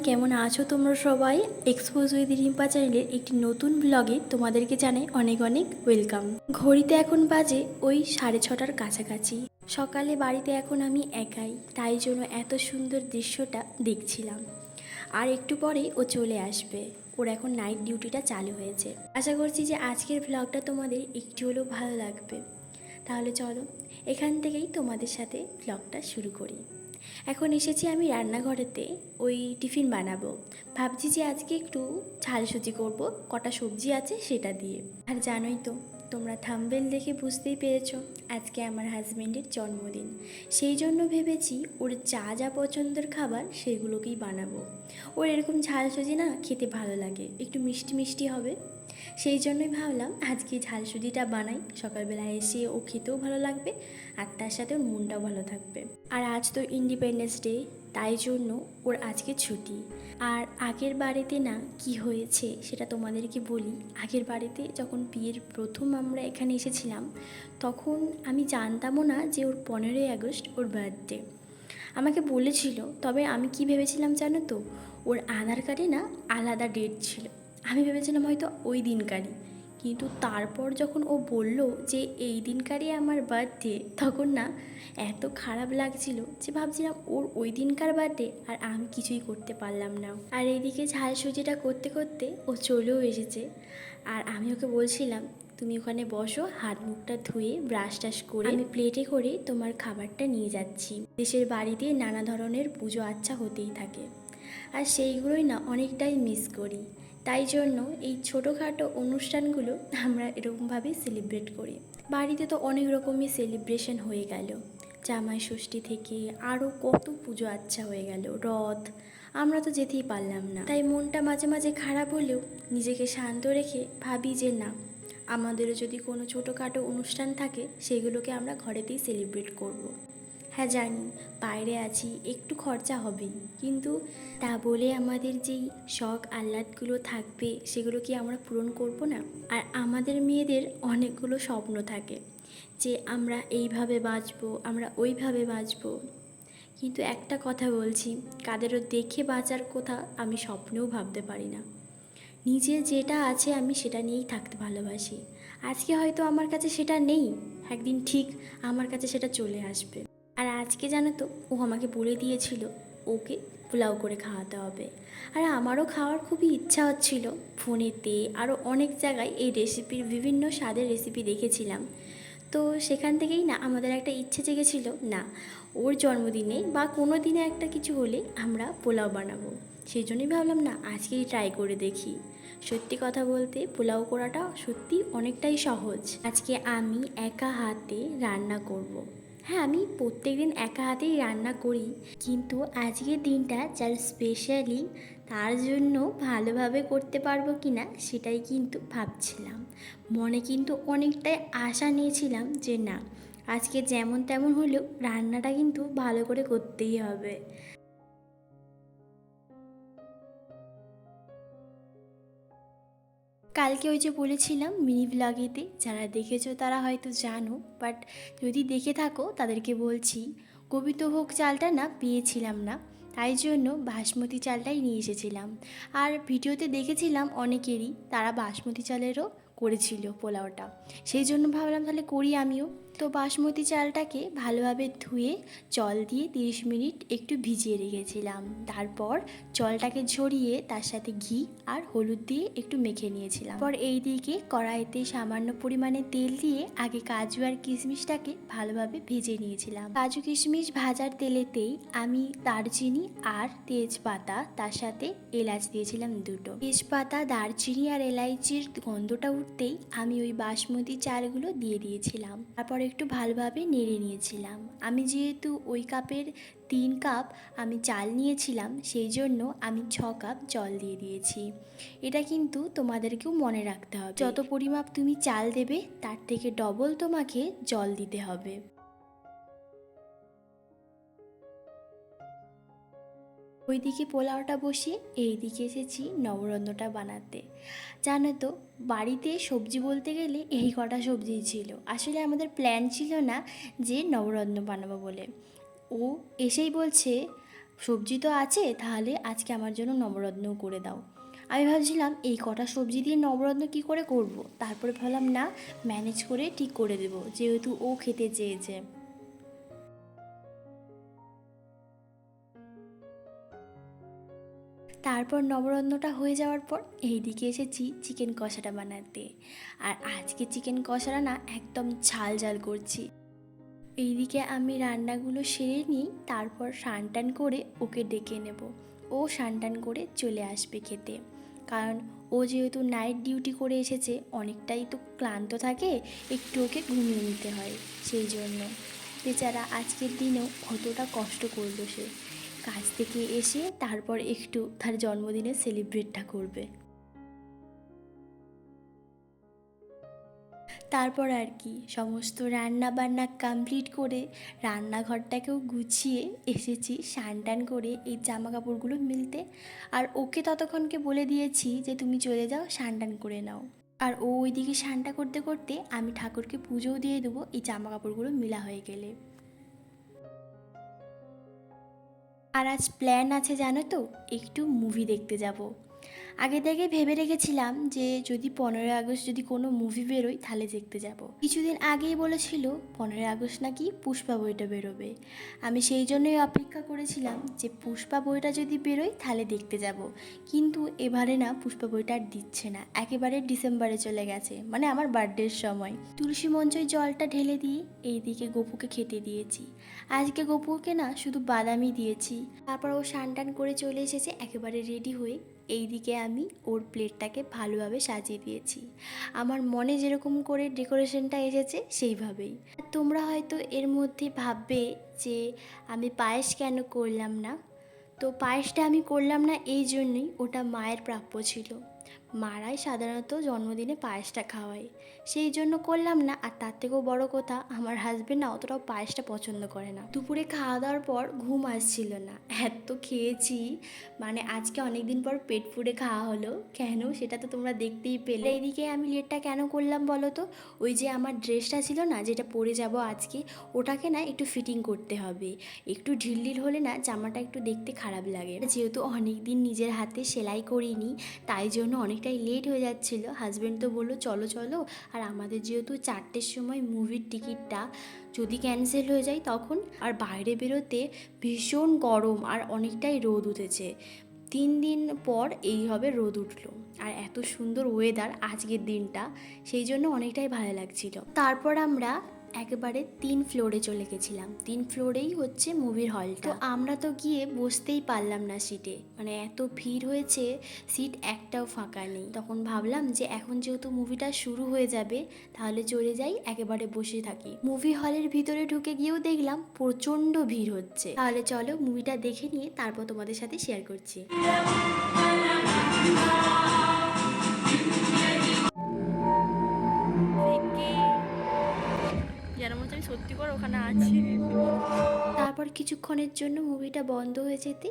কেমন আছো তোমরা সবাই? এক্সপোজ উইথ রিম্পা চ্যানেলের একটি নতুন ব্লগে তোমাদেরকে জানাই অনেক অনেক ওয়েলকাম। ঘড়িতে এখন বাজে ওই 6:30টার কাছাকাছি। সকালে বাড়িতে এখন আমি একাই, তাই জন্য এত সুন্দর দৃশ্যটা দেখছিলাম। আর একটু পরে ও চলে আসবে, ওর এখন নাইট ডিউটিটা চালু হয়েছে। আশা করছি যে আজকের ব্লগটা তোমাদের একটু হলেও ভালো লাগবে। তাহলে চলো এখান থেকেই তোমাদের সাথে ব্লগটা শুরু করি। এখন এসেছি আমি রান্নাঘরেতে, ওই টিফিন বানাবো। ভাবছি যে আজকে একটু ঝালসুজি করব, কটা সবজি আছে সেটা দিয়ে। আর জানোই তো, তোমরা থাম্বনেল দেখে বুঝতেই পেরেছো আজকে আমার হাজব্যান্ডের জন্মদিন। সেই জন্য ভেবেছি ওর যা যা পছন্দের খাবার সেগুলোকেই বানাবো। ওর এরকম ঝালসুজি না খেতে ভালো লাগে, একটু মিষ্টি মিষ্টি হবে। সেই জন্যই ভাবলাম আজকে ঝালসুজিটা বানাই, সকালবেলা এসে ও খেতেও ভালো লাগবে আর তার সাথে ওর মনটাও ভালো থাকবে। আর আজ তো ইন্ডিপেন্ডেন্স ডে, তাই জন্য ওর আজকে ছুটি। আর আগের বাড়িতে না কি হয়েছে সেটা তোমাদেরকে বলি। আগের বাড়িতে যখন বিয়ের প্রথম আমরা এখানে এসেছিলাম, তখন আমি জানতামও না যে ওর 15ই আগস্ট ওর বার্থডে। আমাকে বলেছিল, তবে আমি কি ভেবেছিলাম জানো তো, ওর আধার কার্ডে না আলাদা ডেট ছিল। আমি ভেবেছিলাম হয়তো ওই দিনকারই, কিন্তু তারপর যখন ও বলল যে এই দিনকারই আমার বার্থডে, তখন না এত খারাপ লাগছিল যে ভাবছিলাম ওর ওই দিনকার বার্থডে আর আমি কিছুই করতে পারলাম না। আর এইদিকে ঝালসুজিটা করতে করতে ও চলেও এসেছে। আর আমি ওকে বলছিলাম, তুমি ওখানে বসো, হাত মুখটা ধুয়ে ব্রাশ টাশ করে আমি প্লেটে করে তোমার খাবারটা নিয়ে যাচ্ছি। দেশের বাড়িতে নানা ধরনের পুজো আচ্ছা হতেই থাকে, আর সেইগুলোই না অনেকটাই মিস করি। তাই জন্য এই ছোটোখাটো অনুষ্ঠানগুলো আমরা এরকমভাবে সেলিব্রেট করি। বাড়িতে তো অনেক রকমই সেলিব্রেশন হয়ে গেল, জামাই ষষ্ঠী থেকে আরও কত পুজো আচ্ছা হয়ে গেল, রথ, আমরা তো যেতেই পারলাম না। তাই মনটা মাঝে মাঝে খারাপ হলেও নিজেকে শান্ত রেখে ভাবি যে না, আমাদেরও যদি কোনো ছোটোখাটো অনুষ্ঠান থাকে সেগুলোকে আমরা ঘরেতেই সেলিব্রেট করব। হ্যাঁ জানি বাইরে আছি, একটু খরচা হবেই, কিন্তু তা বলে আমাদের যেই শখ আহ্লাদগুলো থাকবে সেগুলো কি আমরা পূরণ করব না? আর আমাদের মেয়েদের অনেকগুলো স্বপ্ন থাকে যে আমরা এইভাবে বাঁচবো, আমরা ওইভাবে বাঁচবো। কিন্তু একটা কথা বলছি, কাদেরও দেখে বাঁচার কথা আমি স্বপ্নেও ভাবতে পারি না। নিজের যেটা আছে আমি সেটা নিয়েই থাকতে ভালোবাসি। আজকে হয়তো আমার কাছে সেটা নেই, একদিন ঠিক আমার কাছে সেটা চলে আসবে। আর আজকে জানো তো, ও আমাকে বলে দিয়েছিল ওকে পোলাও করে খাওয়াতে হবে। আর আমারও খাওয়ার খুবই ইচ্ছা হচ্ছিল। ফোনেতে আরও অনেক জায়গায় এই রেসিপির বিভিন্ন স্বাদের রেসিপি দেখেছিলাম, তো সেখান থেকেই না আমাদের একটা ইচ্ছে জেগেছিল, না ওর জন্মদিনে বা কোনো দিনে একটা কিছু হলে আমরা পোলাও বানাবো। সেই জন্যই ভাবলাম না আজকেই ট্রাই করে দেখি। সত্যি কথা বলতে পোলাও করাটা সত্যি অনেকটাই সহজ। আজকে আমি একা হাতে রান্না করব। হ্যাঁ, আমি প্রত্যেক দিন একা হাতেই রান্না করি, কিন্তু আজকের দিনটা যার স্পেশালি, তার জন্য ভালোভাবে করতে পারবো কি না সেটাই কিন্তু ভাবছিলাম। মনে কিন্তু অনেকটাই আশা নিয়েছিলাম যে না, আজকে যেমন তেমন হলেও রান্নাটা কিন্তু ভালো করে করতেই হবে। কালকে ওই যে বলেছিলাম মিনি ব্লগেতে, যারা দেখেছো তারা হয়তো জানো, বাট যদি দেখে থাকো তাদেরকে বলছি, গোবিন্দভোগ চালটা না পেয়েছিলাম না, তাই জন্য বাসমতি চালটাই নিয়ে এসেছিলাম। আর ভিডিওতে দেখেছিলাম অনেকেরই, তারা বাসমতি চালেরও করেছিল পোলাওটা, সেই জন্য ভাবলাম তাহলে করি আমিও। তো বাসমতি চালটাকে ভালোভাবে ধুয়ে জল দিয়ে 30 মিনিট একটু ভিজিয়ে রেখেছিলাম। তারপর জলটাকে ঝরিয়ে তার সাথে ঘি আর হলুদ দিয়ে একটু মেখে নিয়েছিলাম। পর এই দিকে কড়াইতে সামান্য পরিমাণে তেল দিয়ে আগে কাজু আর কিশমিশটাকে ভালোভাবে ভেজে নিয়েছিলাম। কাজু কিশমিশ ভাজার তেলেতেই আমি দারচিনি আর তেজপাতা, তার সাথে এলাচ দিয়েছিলাম দুটো। তেজপাতা, দারচিনি আর এলাইচির গন্ধটা উঠতেই আমি ওই বাসমতি চালগুলো দিয়ে দিয়েছিলাম। তারপর একটু ভালোভাবে নেড়ে নিয়েছিলাম। আমি যেহেতু ওই কাপের 3 কাপ আমি চাল নিয়েছিলাম, সেই জন্য আমি 6 কাপ জল দিয়ে দিয়েছি। এটা কিন্তু তোমাদেরকেও মনে রাখতে হবে, যত পরিমাপ তুমি চাল দেবে তার থেকে ডবল তোমাকে জল দিতে হবে। ওইদিকে পোলাওটা বসিয়ে এইদিকে এসেছি নবরত্নটা বানাতে। জানো তো, বাড়িতে সবজি বলতে গেলে এই কটা সবজিই ছিল। আসলে আমাদের প্ল্যান ছিল না যে নবরত্ন বানাবো বলে। ও এসেই বলছে, সবজি তো আছে, তাহলে আজকে আমার জন্য নবরত্নও করে দাও। আমি ভাবছিলাম এই কটা সবজি দিয়ে নবরত্ন কি করে করব, তারপরে ভাবলাম না, ম্যানেজ করে ঠিক করে দেবো, যেহেতু ও খেতে চেয়েছে। তারপর নবরত্নটা হয়ে যাওয়ার পর এইদিকে এসেছি চিকেন কষাটা বানাতে। আর আজকে চিকেন কষাটা না একদম ঝাল ঝাল করছি। এইদিকে আমি রান্নাগুলো সেরে নিই, তারপর স্নান করে ওকে ডেকে নেব। ও স্নান করে চলে আসবে খেতে, কারণ ও যেহেতু নাইট ডিউটি করে এসেছে, অনেকটাই তো ক্লান্ত থাকে, একটু ওকে ঘুমিয়ে নিতে হয়। সেই জন্য বেচারা আজকের দিনেও কতটা কষ্ট করলো সে, কাজ থেকে এসে তারপর একটু তার জন্মদিনের সেলিব্রেটটা করবে। তারপর আর কি সমস্ত রান্না বান্না কমপ্লিট করে রান্নাঘরটাকেও গুছিয়ে এসেছি স্নান করে এই জামা কাপড়গুলো মিলতে। আর ওকে ততক্ষণকে বলে দিয়েছি যে তুমি চলে যাও, স্নান করে নাও। আর ও ওইদিকে স্নানটা করতে করতে আমি ঠাকুরকে পুজোও দিয়ে দেবো এই জামা কাপড়গুলো মিলা হয়ে গেলে। আর আজ প্ল্যান আছে জানো তো, একটু মুভি দেখতে যাব। আগে থেকে ভেবে রেখেছিলাম যে যদি 15ই আগস্ট যদি কোনো মুভি বেরোয় তাহলে দেখতে যাব। কিছুদিন আগেই বলেছিল 15ই আগস্ট নাকি পুষ্পা বইটা বেরোবে। আমি সেই জন্যই অপেক্ষা করেছিলাম যে পুষ্পা বইটা যদি বেরোয় তাহলে দেখতে যাব। কিন্তু এবারে না পুষ্পা বইটা আর দিচ্ছে না, একেবারে ডিসেম্বরে চলে গেছে, মানে আমার বার্থডের সময়। তুলসী মঞ্চয় জলটা ঢেলে দিয়ে এইদিকে গপুকে খেতে দিয়েছি। আজকে গপুকে না শুধু বাদামই দিয়েছি। তারপর ও স্নান করে চলে এসেছে একেবারে রেডি হয়ে। এইদিকে আমি ওর প্লেটটাকে ভালোভাবে সাজিয়ে দিয়েছি, আমার মনে যেরকম করে ডেকোরেশনটা এসেছে সেইভাবেই। তোমরা হয়তো এর মধ্যে ভাববে যে আমি পায়েস কেন করলাম না। তো পায়েসটা আমি করলাম না এই জন্যই, ওটা মায়ের প্রাপ্য ছিল। মারাই সাধারণত জন্মদিনে পায়েসটা খাওয়ায়, সেই জন্য করলাম না। আর তার থেকেও বড় কথা, আমার হাজবেন্ড না অতটাও পায়েসটা পছন্দ করে না। দুপুরে খাওয়া দাওয়ার পর ঘুম আসছিল না, এত খেয়েছি, মানে আজকে অনেক দিন পর পেট পুড়ে খাওয়া হলো। কেন সেটা তো তোমরা দেখতেই পেলে। এইদিকে আমি লেটটা কেন করলাম বলো তো, ওই যে আমার ড্রেসটা ছিল না যেটা পরে যাব আজকে, ওটাকে না একটু ফিটিং করতে হবে। একটু ঢিলঢিল হলে না জামাটা একটু দেখতে খারাপ লাগে। যেহেতু অনেক দিন নিজের হাতে সেলাই করিনি, তাই জন্য অনেকটাই লেট হয়ে যাচ্ছিল। হাজব্যান্ড তো বললো চলো চলো, আর আমাদের যেহেতু 4টের সময় মুভির টিকিটটা, যদি ক্যান্সেল হয়ে যায় তখন। আর বাইরে বেরোতে ভীষণ গরম আর অনেকটাই রোদ উঠেছে, 3 দিন পর এই হবে রোদ উঠলো। আর এত সুন্দর ওয়েদার আজকের দিনটা, সেই জন্য অনেকটাই ভালো লাগছিল। তারপর আমরা একেবারে 3 ফ্লোরে চলে গেছিলাম। 3 ফ্লোরেই হচ্ছে মুভির হলটা। তো আমরা তো গিয়ে বসতেই পারলাম না সিটে, মানে এত ভিড় হয়েছে, সিট একটাও ফাঁকা নেই। তখন ভাবলাম যে এখন যেহেতু মুভিটা শুরু হয়ে যাবে, তাহলে চলে যাই, একেবারে বসে থাকি। মুভি হলের ভিতরে ঢুকে গিয়েও দেখলাম প্রচণ্ড ভিড় হচ্ছে। তাহলে চলো মুভিটা দেখে নিয়ে তারপর তোমাদের সাথে শেয়ার করছি। যেন মনে হচ্ছে আমি সত্যি করে ওখানে আছি। তারপর কিছুক্ষণের জন্য মুভিটা বন্ধ হয়ে যেতে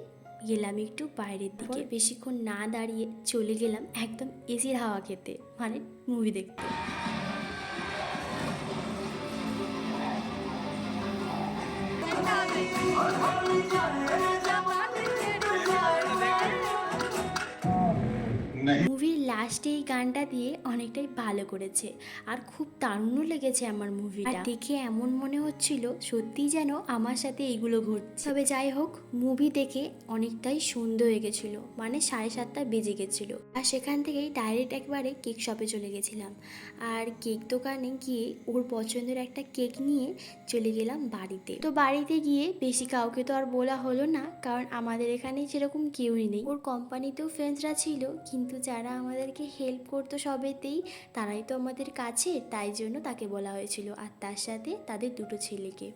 গেলাম একটু বাইরের দিকে। বেশিক্ষণ না দাঁড়িয়ে চলে গেলাম একদম এসির হাওয়া খেতে, মানে মুভি দেখতে। মুভির লাস্টে এই গানটা দিয়ে অনেকটাই ভালো করেছে, আর খুব দারুণও লেগেছে আমার মুভিটা দেখে। এমন মনে হচ্ছিল সত্যিই যেন আমার সাথে এইগুলো ঘটছে। তবে যাই হোক, মুভি দেখে অনেকটাই সন্ধে হয়ে গেছিল, মানে 7:30 বেজে গেছিল। আর সেখান থেকেই ডাইরেক্ট একবারে কেক শপে চলে গেছিলাম। আর কেক দোকানে গিয়ে ওর পছন্দের একটা কেক নিয়ে চলে গেলাম বাড়িতে। তো বাড়িতে গিয়ে বেশি কাউকে তো আর বলা হলো না, কারণ আমাদের এখানে সেরকম কেউই নেই। ওর কোম্পানিতেও ফ্রেন্ডসরা ছিল, কিন্তু যারা আমাদেরকে হেল্প করতো সবেতেই, তারাই তো আমাদের কাছে, তাই জন্য তাকে বলা হয়েছিল, আর তার সাথে তাদের 2টো ছেলেকে।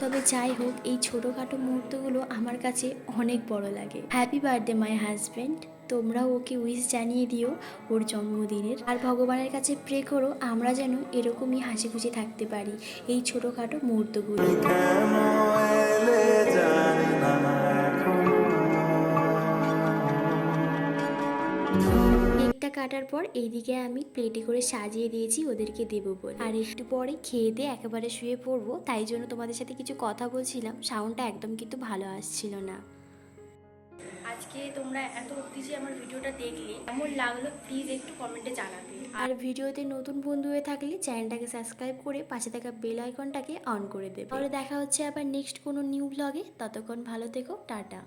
তবে যাই হোক, এই ছোটোখাটো মুহূর্তগুলো আমার কাছে অনেক বড় লাগে। Happy birthday my husband. তোমরাও ওকে উইশ জানিয়ে দিও ওর জন্মদিনের। আর ভগবানের কাছে প্রে করো আমরা যেন এরকমই হাসি খুশি থাকতে পারি এই ছোটোখাটো মুহূর্তগুলো। কেকটা কাটার পর এইদিকে আমি প্লেটে করে সাজিয়ে দিয়েছি ওদেরকে দেবো বলে। আর একটু পরে খেয়ে দিয়ে একেবারে শুয়ে পড়বো, তাই জন্য তোমাদের সাথে কিছু কথা বলছিলাম, সাউন্ডটা একদম কিন্তু ভালো আসছিল না। আজকে তোমরা এত অবধি যে আমার ভিডিওটা দেখলে কেমন লাগলো প্লিজ একটু কমেন্টে জানাবে। আর ভিডিওতে নতুন বন্ধু হয়ে থাকলে চ্যানেলটাকে সাবস্ক্রাইব করে পাশে থাকা বেল আইকনটাকে অন করে দেবে। তাহলে দেখা হচ্ছে আবার নেক্সট কোনো নিউ ব্লগে। ততক্ষণ ভালো থেকো, টাটা।